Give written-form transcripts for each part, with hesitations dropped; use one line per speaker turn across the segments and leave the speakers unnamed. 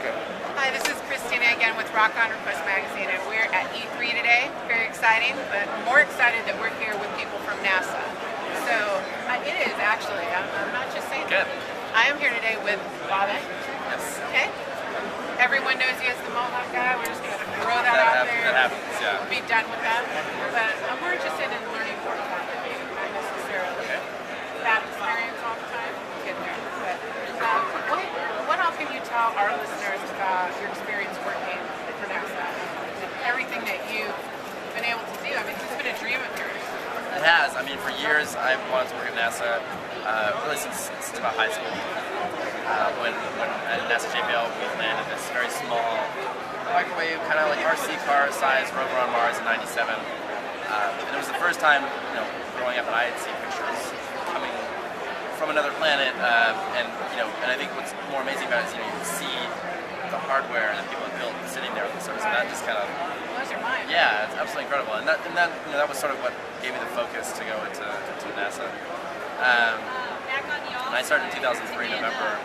Good.
Hi, this is Christina again with Rock on Request Magazine, and we're at E3 today. Very exciting, but more excited that we're here with people from NASA. So it is actually. I'm not just saying.
Good.
I am here today with Bobak.
Yes.
Okay. Everyone knows you as the Mohawk Guy. We're just going to throw that out there.
That happens. Yeah.
Be done with that. But I'm more interested in learning more about you, not necessarily that experience all the time. Get there. But what else can you tell our listeners about your experience working for NASA? Everything that you've been able to do. I mean, it's been a dream of yours.
It has. I mean, for years I've wanted to work at NASA. Really since about high school. When at NASA JPL we landed this very small microwave, kind of like RC car size rover on Mars in '97. And it was the first time, growing up, that I had seen pictures coming from another planet. And I think what's more amazing about it is you can see the hardware that people have built sitting there on the surface. And that just kind of
blows your mind.
Yeah, it's absolutely incredible. And that was sort of what gave me the focus to go into NASA. And I started in 2003 November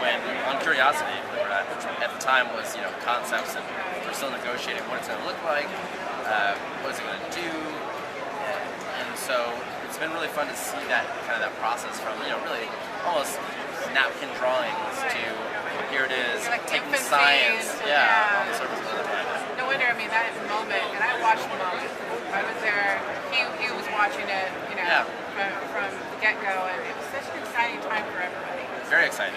when, on Curiosity, which at the time was concepts, and we're still negotiating what it's going to look like, what it's going to do, and so it's been really fun to see that process from really almost napkin drawings to here it is,
like
taking
infancy
science,
and
on the surface of the planet.
No wonder. I mean, that moment, and I watched the moment. I was there. He was watching it, from the get-go, and it was such an exciting time for everybody.
Very exciting.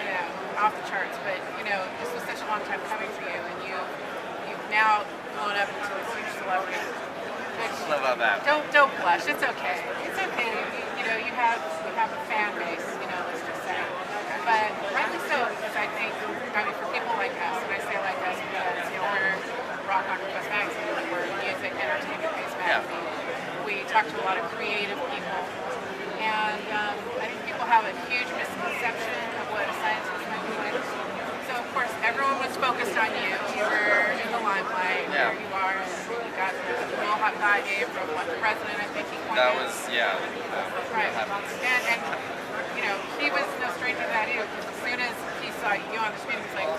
Off the charts. But this was such a long time coming for you, and you've now blown up into a huge celebrity.
What about that?
Don't blush. It's okay. It's okay. You have a fan base. Let's just say. But rightly so, because I think, for people like us, and I say like us because we're Rock on Request Magazine, we're music entertainment-based magazine. We talk to a lot of creative people, and I think people have a huge misconception of what a scientist might be like. So of course, everyone was focused on you. You were in the limelight. There you are. And you got the Mohawk Guy name from the president. I think he coined
That
it.
was
Right. And he was no stranger to that either. Because as soon as he saw you on the screen, he was like,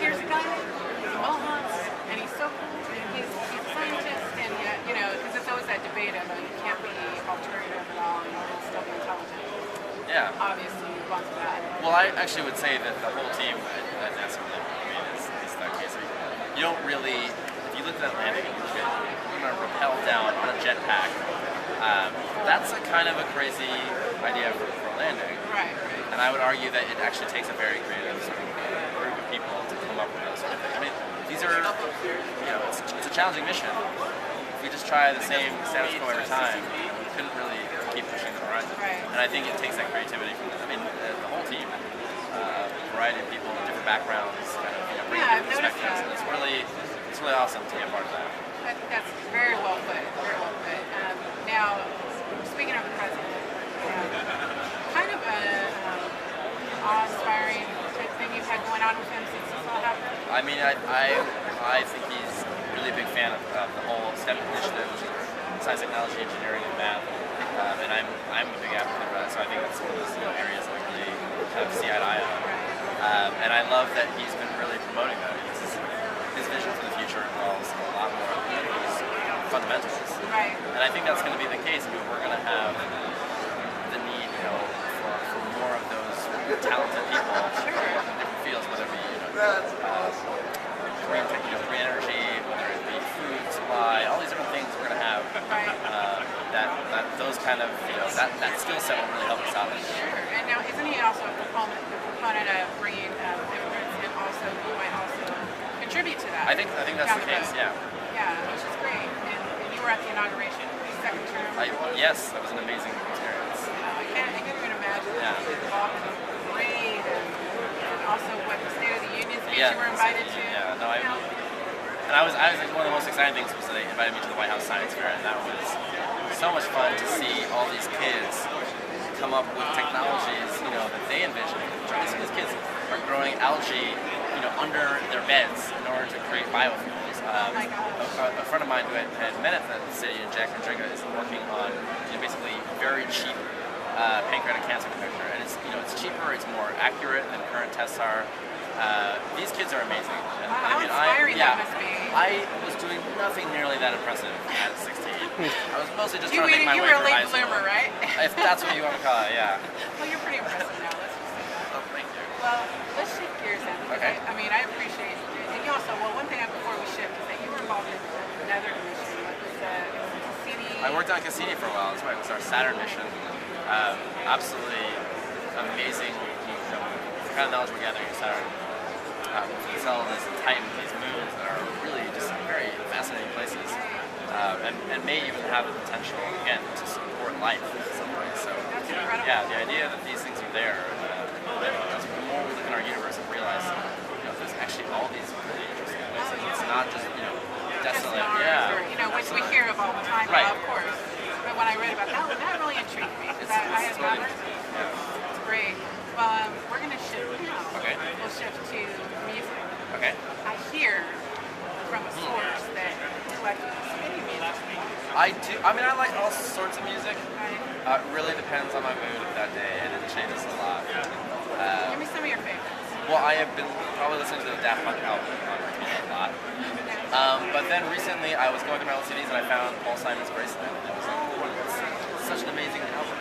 "Here's a guy. He's a Mohawk, and he's so cool. And he's a scientist." And because it's always that debate of you can't be alternative at all and still be intelligent.
Yeah.
Obviously, you want that.
Well, I actually would say that the whole team at NASA is that case. You don't really, if you look at that landing, you're going to rappel down on a jetpack. That's a kind of a crazy idea for a landing.
Right.
And I would argue that it actually takes a very creative sort of group of people to come up with those sort of things. I mean, these are, it's a challenging mission. If we just try the same status quo every time, we couldn't really keep pushing the horizon.
Right.
And I think it takes that creativity from the whole team, a variety of people, different backgrounds, bringing different perspectives. And it's really awesome to be a part of that.
That's very well put. Very well put. Now, speaking of the president, kind of an awe-inspiring type thing you've had going on with him since this all happened.
I mean, I think he's really a big fan of the whole STEM initiative, which is science, technology, engineering, and math. And I'm a big advocate of that, so I think that's one of those areas that we really kind of see eye to eye on. And I love that he's been really promoting that. His vision for the future involves a lot more of these fundamentals.
Right.
And I think that's going to be the case. I mean, we're going to have the need, for more of those talented people in different fields, whether it be green energy, whether it be food supply, all these different things we're going to have. Those kind of that skill set will really help us out.
Sure. And now, isn't he also a proponent of bringing immigrants, and also who might also contribute to that?
I think that's the case. Yeah.
Yeah, which is great. And you were at the inauguration, second term.
Yes, that was an amazing experience.
I can't even imagine.
Yeah.
Involved in the parade, and also what the State of the Union speech you were invited to.
Yeah. No, I was like, one of the most exciting things was that they invited me to the White House Science Fair, and that was so much fun to see all these kids come up with technologies, that they envision. Some of these kids are growing algae, under their beds in order to create biofuels. A friend of mine who had met at the city in Jack Madriga is working on basically very cheap pancreatic cancer detection, and it's cheaper, it's more accurate than current tests are. these kids are amazing. And,
Wow, how inspiring that must be.
I was doing nothing nearly that impressive at 16. I was mostly just trying to make my
You
way
were a
through
late
high school.
bloomer, right?
If that's what you want to call it, yeah.
Well, you're pretty impressive now. Let's just say that.
Oh, thank you.
Well, let's shift gears then.
Okay.
I mean, I appreciate it. And you also, well, one thing before we shift is that you were involved in another mission. It was Cassini.
I worked on Cassini for a while. That's right. It was our Saturn mission. Absolutely amazing. The kind of knowledge we're gathering at Saturn. We saw all this Titan, these moons that are really just very fascinating places, and may even have the potential, again, to support life in some way. So,
That's incredible.
yeah, the idea that these things are there, as the more we look in our universe and realize, there's actually all these really interesting places. It's not just,
Just
desolate.
Mars,
Yeah.
or, which we hear of all the time,
Right.
of course. But when I read about that one, that really intrigued me. Because I have not heard of it.
Yeah.
It's great. Well, we're going to shift now.
Okay.
We'll shift to music.
Okay.
I hear from a source that you like spinning music.
I do. I mean, I like all sorts of music.
Right?
It really depends on my mood that day, and it changes a lot.
Give me some of your favorites.
Well, I have been probably listening to the Daft Punk album on repeat a lot. But then recently, I was going through my old CDs and I found Paul Simon's Graceland. It was it's such an amazing album,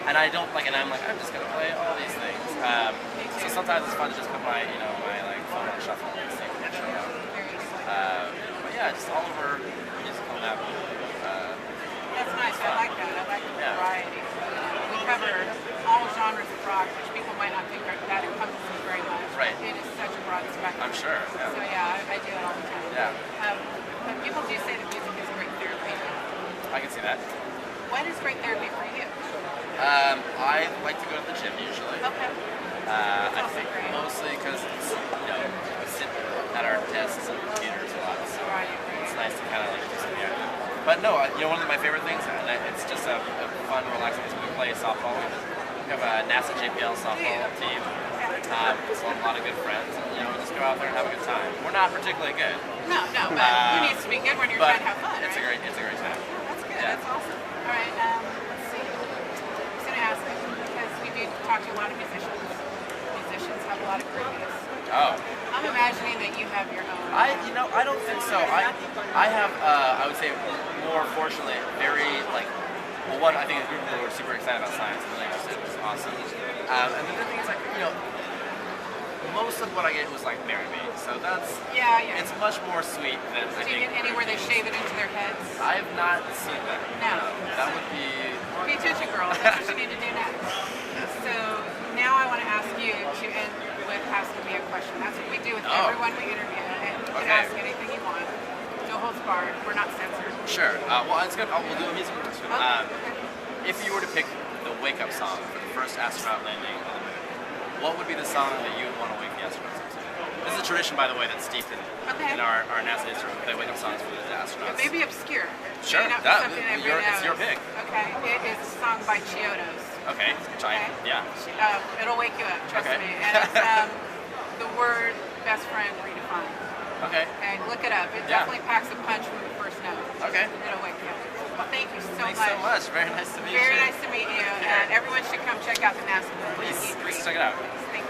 and I don't like, and I'm like, I'm just gonna play all these things. So sometimes it's fun to just put my my like phone on shuffle and see what show up. But yeah, just all over musical that.
That's nice. I like that. I like the
Yeah.
variety. We cover all genres of rock, which people might not think that encompasses very much.
Right.
It is such a broad spectrum.
I'm sure.
So
Yeah.
yeah, I do it all the time.
Yeah.
But people do say that music is great therapy.
I can see that.
What is great therapy for you?
I like to go to the gym usually.
Okay.
I
also
think
great.
mostly because we sit at our desks and computers a lot, so
Right.
it's nice to kind of like just be active. But no, one of my favorite things, and it's just a fun, relaxing. We play softball. We have a NASA JPL softball team. So a lot of good friends, and we just go out there and have a good time. We're not particularly good,
No, but who needs to be good when you're
but
trying to have fun,
it's
right?
a great time.
That's good.
Yeah.
That's awesome. All right. Let's see. I was going to ask you, because we do talk to a lot of musicians. Musicians have a lot of groupies.
Oh.
I'm imagining that you have your own.
I don't think so. I have, I would say, more fortunately, very one, I think a group of people who are super excited about science and really interested, which is awesome. And the other thing is most of what I get was like Marry Me, so that's
Yeah.
it's much more sweet than I
Do you
think.
get anywhere they shave it into their heads?
I have not seen that.
No.
That would be.
Pay attention, girls. That's what you need to do next. So now I want to ask you to end with asking me a question. That's what we do with everyone we interview. And you can ask anything you want. No holds barred. We're not censored.
Sure. Well, it's good. We'll do a musical question.
Okay.
If you were to pick the wake-up song for the first astronaut landing on the moon, what would be the song that you would want to wake the astronauts up to? This is a tradition, by the way, that's steeped in our NASA history. We play wake-up songs for the astronauts.
It may be obscure.
Sure.
May not be something everyone
It's your
knows.
pick.
Okay. It is a song by Chiodos.
Okay. Yeah.
It'll wake you up, trust
Okay.
me. And it's the word best friend redefined.
Okay.
Okay, look it up. It definitely packs a punch from the first note.
Okay.
It'll wake you up. Well, thank you so
Thanks
much.
so much. Very nice to meet you.
Very nice to meet you. And everyone should come check out the NASA movie.
Please check it out.
Thank